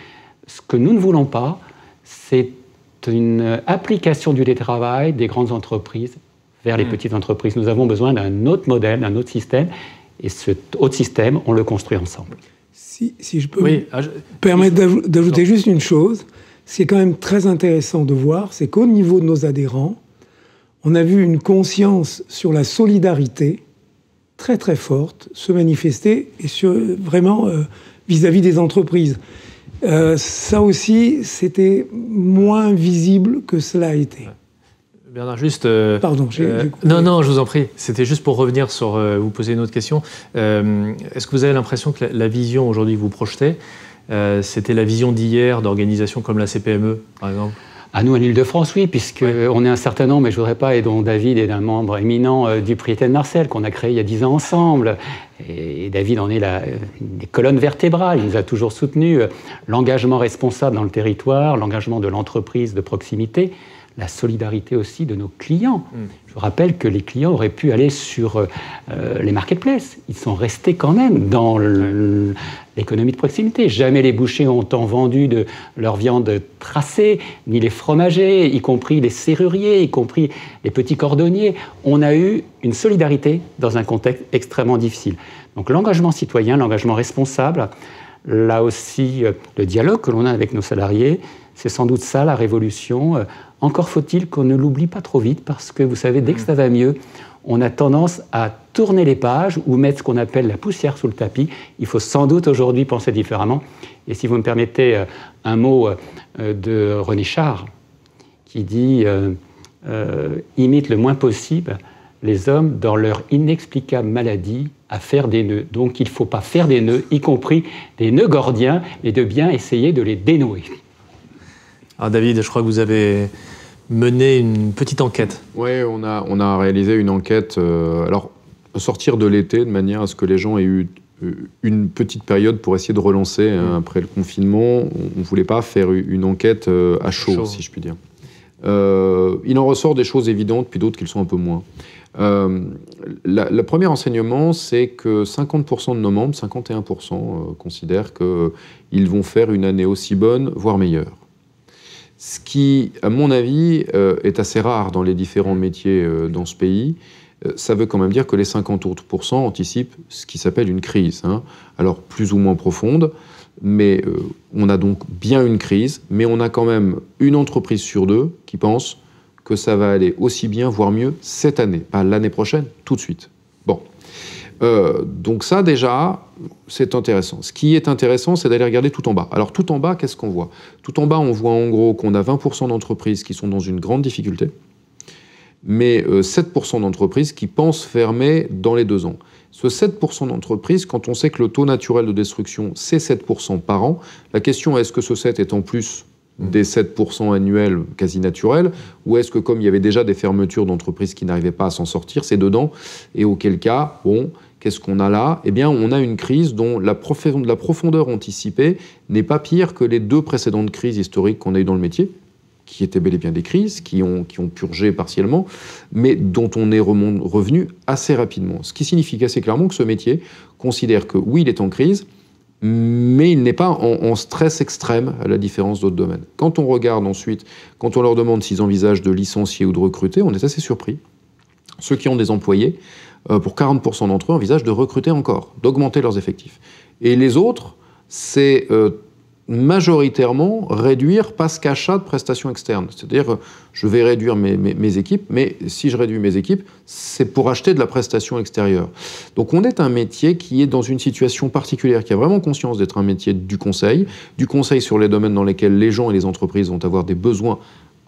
ce que nous ne voulons pas, c'est une application du télétravail des grandes entreprises vers les petites entreprises. Nous avons besoin d'un autre modèle, d'un autre système, et cet autre système, on le construit ensemble. Si je peux me permettre d'ajouter juste une chose, ce qui est quand même très intéressant de voir, c'est qu'au niveau de nos adhérents, on a vu une conscience sur la solidarité très très forte se manifester et vraiment vis-à-vis des entreprises. Ça aussi, c'était moins visible que cela a été. Bernard, juste... Pardon, Non, je vous en prie. C'était juste pour revenir sur... vous poser une autre question. Est-ce que vous avez l'impression que la vision aujourd'hui que vous projetez, c'était la vision d'hier d'organisations comme la CPME, par exemple? À nous, en Île-de-France, oui, puisqu'on est un certain nombre, mais je ne voudrais pas, et dont David est un membre éminent du prix Étienne Marcel, qu'on a créé il y a 10 ans ensemble. Et David en est des colonnes vertébrales, il nous a toujours soutenus. L'engagement responsable dans le territoire, l'engagement de l'entreprise de proximité, la solidarité aussi de nos clients. Je vous rappelle que les clients auraient pu aller sur les marketplaces. Ils sont restés quand même dans l'économie de proximité. Jamais les bouchers ont tant vendu de leur viande tracée, ni les fromagers, y compris les serruriers, y compris les petits cordonniers. On a eu une solidarité dans un contexte extrêmement difficile. Donc l'engagement citoyen, l'engagement responsable, là aussi le dialogue que l'on a avec nos salariés, c'est sans doute ça la révolution. Encore faut-il qu'on ne l'oublie pas trop vite, parce que vous savez, dès que ça va mieux, on a tendance à tourner les pages ou mettre ce qu'on appelle la poussière sous le tapis. Il faut sans doute aujourd'hui penser différemment. Et si vous me permettez un mot de René Char, qui dit imite le moins possible les hommes dans leur inexplicable maladie à faire des nœuds. Donc il ne faut pas faire des nœuds, y compris des nœuds gordiens, mais de bien essayer de les dénouer. Alors David, je crois que vous avez mené une petite enquête. Oui, on a réalisé une enquête, alors au sortir de l'été, de manière à ce que les gens aient eu une petite période pour essayer de relancer après le confinement. On ne voulait pas faire une enquête à chaud, si je puis dire. Il en ressort des choses évidentes, puis d'autres qui le sont un peu moins. Le premier enseignement, c'est que 50% de nos membres, 51%, considèrent qu'ils vont faire une année aussi bonne, voire meilleure. Ce qui, à mon avis, est assez rare dans les différents métiers dans ce pays. Ça veut quand même dire que les 50 autres % anticipent ce qui s'appelle une crise. Alors, plus ou moins profonde, mais on a donc bien une crise, mais on a quand même une entreprise sur deux qui pense que ça va aller aussi bien, voire mieux, cette année, pas l'année prochaine, tout de suite. Bon. Donc ça, déjà, c'est intéressant. Ce qui est intéressant, c'est d'aller regarder tout en bas. Alors, tout en bas, qu'est-ce qu'on voit? Tout en bas, on voit en gros qu'on a 20% d'entreprises qui sont dans une grande difficulté, mais 7% d'entreprises qui pensent fermer dans les 2 ans. Ce 7% d'entreprises, quand on sait que le taux naturel de destruction, c'est 7% par an, la question est-ce que ce 7 est en plus des 7% annuels quasi naturels, ou est-ce que comme il y avait déjà des fermetures d'entreprises qui n'arrivaient pas à s'en sortir, c'est dedans? Et auquel cas, bon, qu'est-ce qu'on a là? Eh bien, on a une crise dont la profondeur anticipée n'est pas pire que les 2 précédentes crises historiques qu'on a eues dans le métier, qui étaient bel et bien des crises, qui ont purgé partiellement, mais dont on est revenu assez rapidement. Ce qui signifie assez clairement que ce métier considère que, oui, il est en crise, mais il n'est pas en stress extrême, à la différence d'autres domaines. Quand on regarde ensuite, quand on leur demande s'ils envisagent de licencier ou de recruter, on est assez surpris. Ceux qui ont des employés, pour 40% d'entre eux, envisagent de recruter encore, d'augmenter leurs effectifs. Et les autres, c'est majoritairement réduire parce qu'achat de prestations externes. C'est-à-dire, je vais réduire mes équipes, mais si je réduis mes équipes, c'est pour acheter de la prestation extérieure. Donc on est un métier qui est dans une situation particulière, qui a vraiment conscience d'être un métier du conseil sur les domaines dans lesquels les gens et les entreprises vont avoir des besoins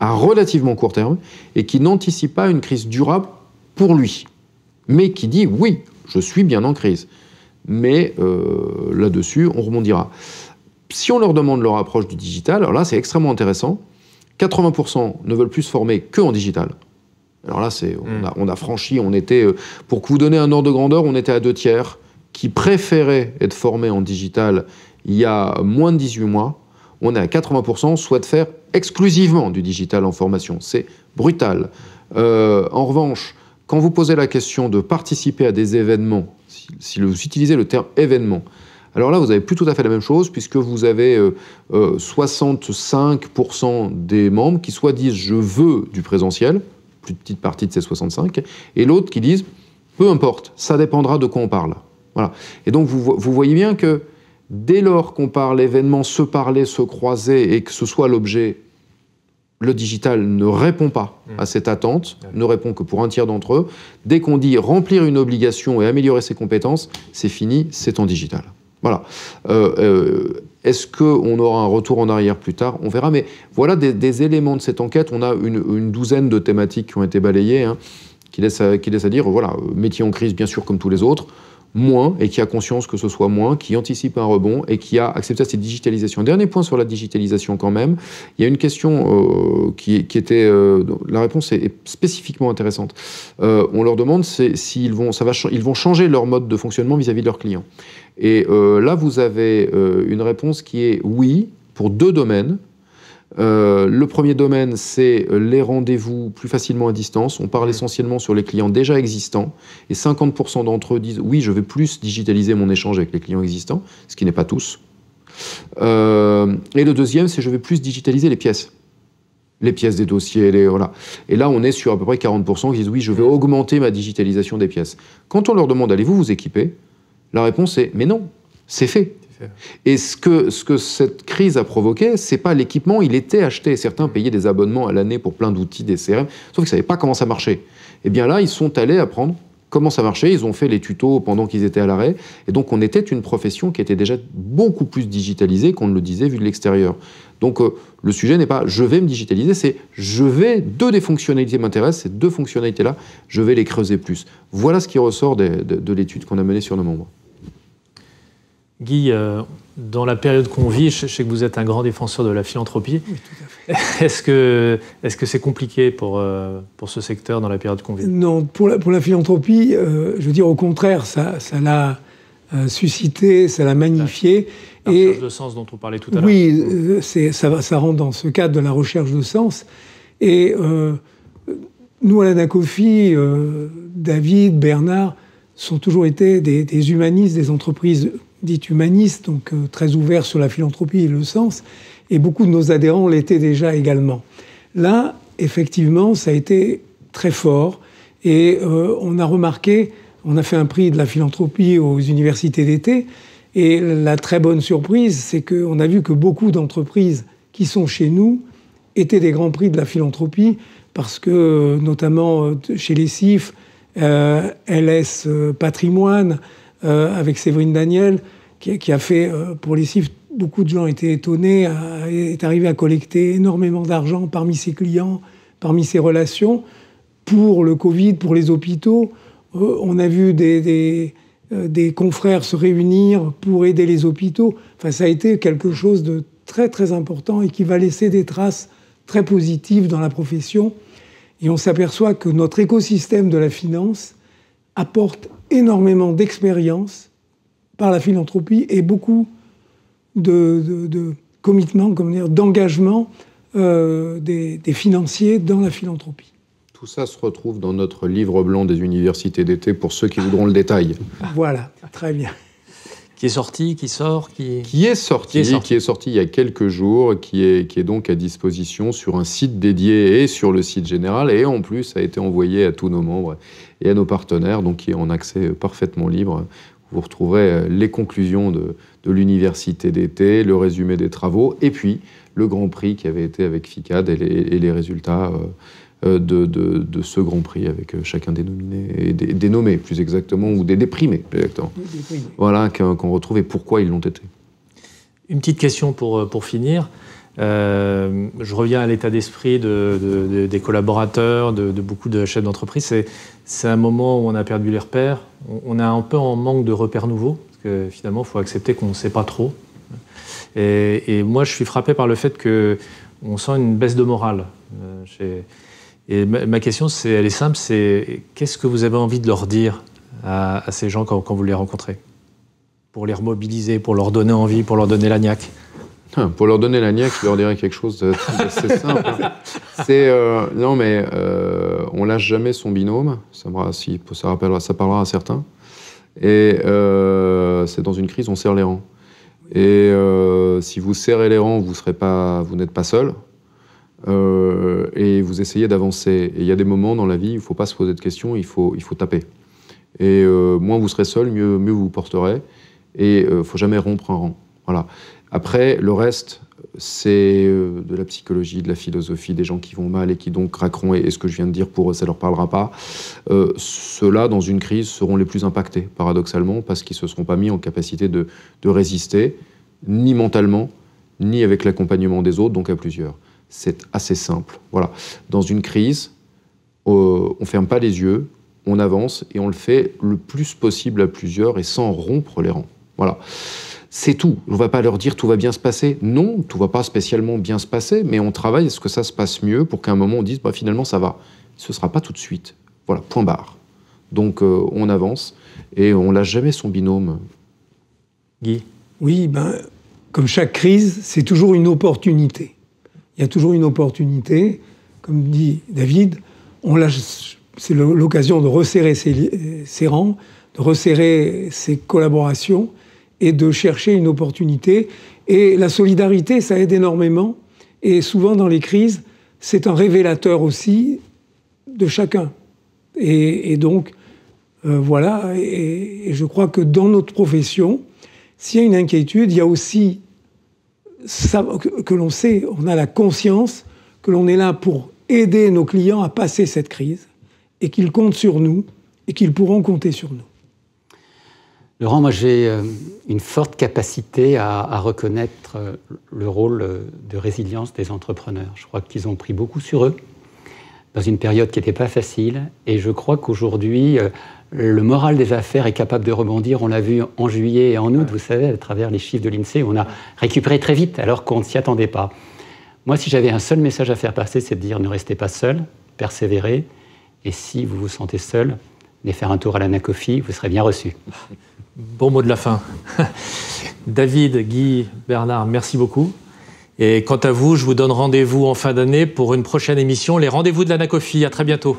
à relativement court terme, et qui n'anticipe pas une crise durable pour lui, mais qui dit, oui, je suis bien en crise. Mais là-dessus, on rebondira. Si on leur demande leur approche du digital, alors là, c'est extrêmement intéressant. 80% ne veulent plus se former qu'en digital. Alors là, on a franchi, on était, pour vous donner un ordre de grandeur, on était à 2/3 qui préféraient être formés en digital il y a moins de 18 mois. On est à 80% souhaitent faire exclusivement du digital en formation. C'est brutal. En revanche, quand vous posez la question de participer à des événements, si vous utilisez le terme événement, alors là, vous n'avez plus tout à fait la même chose, puisque vous avez 65% des membres qui soit disent « je veux du présentiel », plus petite partie de ces 65, et l'autre qui disent « peu importe, ça dépendra de quoi on parle ». Voilà. Et donc, vous voyez bien que dès lors qu'on parle événement, se parler, se croiser, et que ce soit l'objet, le digital ne répond pas à cette attente, ne répond que pour 1/3 d'entre eux. Dès qu'on dit remplir une obligation et améliorer ses compétences, c'est fini, c'est en digital. Voilà. Est-ce qu'on aura un retour en arrière plus tard? On verra. Mais voilà des éléments de cette enquête. On a une douzaine de thématiques qui ont été balayées, qui laissent à dire, voilà, métier en crise, bien sûr, comme tous les autres, moins, et qui a conscience que ce soit moins, qui anticipe un rebond, et qui a accepté cette digitalisation. Dernier point sur la digitalisation quand même. Il y a une question qui était... la réponse est spécifiquement intéressante. On leur demande s'ils vont changer leur mode de fonctionnement vis-à-vis de leurs clients. Et là, vous avez une réponse qui est oui, pour 2 domaines. Le premier domaine, c'est les rendez-vous plus facilement à distance. On parle essentiellement sur les clients déjà existants. Et 50% d'entre eux disent « oui, je vais plus digitaliser mon échange avec les clients existants », ce qui n'est pas tous. Et le deuxième, c'est « je vais plus digitaliser les pièces ». Les pièces des dossiers, voilà. Et là, on est sur à peu près 40% qui disent « oui, je vais augmenter ma digitalisation des pièces ». Quand on leur demande « allez-vous vous équiper ?», la réponse est « mais non, c'est fait ». Et ce que cette crise a provoqué, c'est pas l'équipement, il était acheté. Certains payaient des abonnements à l'année pour plein d'outils, des CRM, sauf qu'ils ne savaient pas comment ça marchait. Et bien là, ils sont allés apprendre comment ça marchait. Ils ont fait les tutos pendant qu'ils étaient à l'arrêt. Et donc, on était une profession qui était déjà beaucoup plus digitalisée qu'on ne le disait vu de l'extérieur. Donc, le sujet n'est pas « je vais me digitaliser », c'est « je vais, deux des fonctionnalités m'intéressent, ces deux fonctionnalités-là, je vais les creuser plus ». Voilà ce qui ressort de l'étude qu'on a menée sur nos membres. Guy, dans la période qu'on vit, je sais que vous êtes un grand défenseur de la philanthropie. Oui, tout à fait. Est-ce que c'est compliqué pour ce secteur dans la période qu'on vit? Non, pour la philanthropie, je veux dire au contraire, ça l'a suscité, ça l'a magnifié. La recherche de sens dont on parlait tout à l'heure. Oui, ça rentre dans ce cadre de la recherche de sens. Et nous, à l'Anacofi, David, Bernard, sont toujours été des humanistes, des entreprises dites humanistes, donc très ouverts sur la philanthropie et le sens, et beaucoup de nos adhérents l'étaient déjà également. Là, effectivement, ça a été très fort, et on a remarqué, on a fait un prix de la philanthropie aux universités d'été, et la très bonne surprise, c'est qu'on a vu que beaucoup d'entreprises qui sont chez nous étaient des grands prix de la philanthropie, parce que, notamment chez les CIF, LS Patrimoine, avec Séverine Daniel, qui a fait, pour les CIF, beaucoup de gens étaient étonnés, est arrivé à collecter énormément d'argent parmi ses clients, parmi ses relations, pour le Covid, pour les hôpitaux. On a vu des confrères se réunir pour aider les hôpitaux. Enfin, ça a été quelque chose de très, très important et qui va laisser des traces très positives dans la profession. Et on s'aperçoit que notre écosystème de la finance apporte énormément d'expérience par la philanthropie et beaucoup de commitment, d'engagement des financiers dans la philanthropie. Tout ça se retrouve dans notre livre blanc des universités d'été pour ceux qui voudront le détail. Voilà, très bien. Qui est sorti, qui sort, qui est sorti il y a quelques jours, qui est donc à disposition sur un site dédié et sur le site général, et en plus a été envoyé à tous nos membres et à nos partenaires, donc qui est en accès parfaitement libre. Vous retrouverez les conclusions de l'université d'été, le résumé des travaux, et puis le Grand Prix qui avait été avec FICAD et les résultats de ce Grand Prix avec chacun des nominés, et des nommés plus exactement, ou des primés plus exactement. Voilà, qu'on retrouve et pourquoi ils l'ont été. Une petite question pour finir. Je reviens à l'état d'esprit des collaborateurs, de beaucoup de chefs d'entreprise. C'est un moment où on a perdu les repères. On est un peu en manque de repères nouveaux, parce que finalement, il faut accepter qu'on ne sait pas trop. Et moi, je suis frappé par le fait qu'on sent une baisse de morale. Et ma question, elle est simple, c'est qu'est-ce que vous avez envie de leur dire à ces gens quand vous les rencontrez? Pour les remobiliser, pour leur donner envie, pour leur donner la niaque? Pour leur donner la niaque, je leur dirais quelque chose d'assez simple. Non, mais on lâche jamais son binôme. Ça parlera à certains. Et c'est dans une crise, on serre les rangs. Et si vous serrez les rangs, vous n'êtes pas seul. Et vous essayez d'avancer. Et il y a des moments dans la vie où il ne faut pas se poser de questions, il faut taper. Et moins vous serez seul, mieux vous vous porterez. Et il ne faut jamais rompre un rang. Voilà. Après, le reste, c'est de la psychologie, de la philosophie, des gens qui vont mal et qui donc craqueront. Et ce que je viens de dire, pour eux, ça ne leur parlera pas. Ceux-là, dans une crise, seront les plus impactés, paradoxalement, parce qu'ils ne se seront pas mis en capacité de résister, ni mentalement, ni avec l'accompagnement des autres, donc à plusieurs. C'est assez simple. Voilà. Dans une crise, on ne ferme pas les yeux, on avance et on le fait le plus possible à plusieurs et sans rompre les rangs. Voilà. C'est tout. On ne va pas leur dire tout va bien se passer. Non, tout ne va pas spécialement bien se passer, mais on travaille à ce que ça se passe mieux pour qu'à un moment on dise finalement ça va. Ce ne sera pas tout de suite. Voilà, point barre. Donc on avance et on ne lâche jamais son binôme. Guy? Oui, comme chaque crise, c'est toujours une opportunité. Il y a toujours une opportunité. Comme dit David, c'est l'occasion de resserrer ses rangs, de resserrer ses collaborations et de chercher une opportunité. Et la solidarité, ça aide énormément. Et souvent, dans les crises, c'est un révélateur aussi de chacun. Et donc, voilà. Et je crois que dans notre profession, s'il y a une inquiétude, il y a aussi ça que l'on sait, on a la conscience que l'on est là pour aider nos clients à passer cette crise et qu'ils comptent sur nous et qu'ils pourront compter sur nous. Laurent, moi j'ai une forte capacité à reconnaître le rôle de résilience des entrepreneurs. Je crois qu'ils ont pris beaucoup sur eux dans une période qui n'était pas facile, et je crois qu'aujourd'hui, le moral des affaires est capable de rebondir. On l'a vu en juillet et en août, vous savez, à travers les chiffres de l'INSEE, on a récupéré très vite alors qu'on ne s'y attendait pas. Moi, si j'avais un seul message à faire passer, c'est de dire ne restez pas seul, persévérez, et si vous vous sentez seul, venez faire un tour à l'Anacofi, vous serez bien reçu. Bon mot de la fin. David, Guy, Bernard, merci beaucoup. Et quant à vous, je vous donne rendez-vous en fin d'année pour une prochaine émission, les rendez-vous de l'Anacofi. À très bientôt.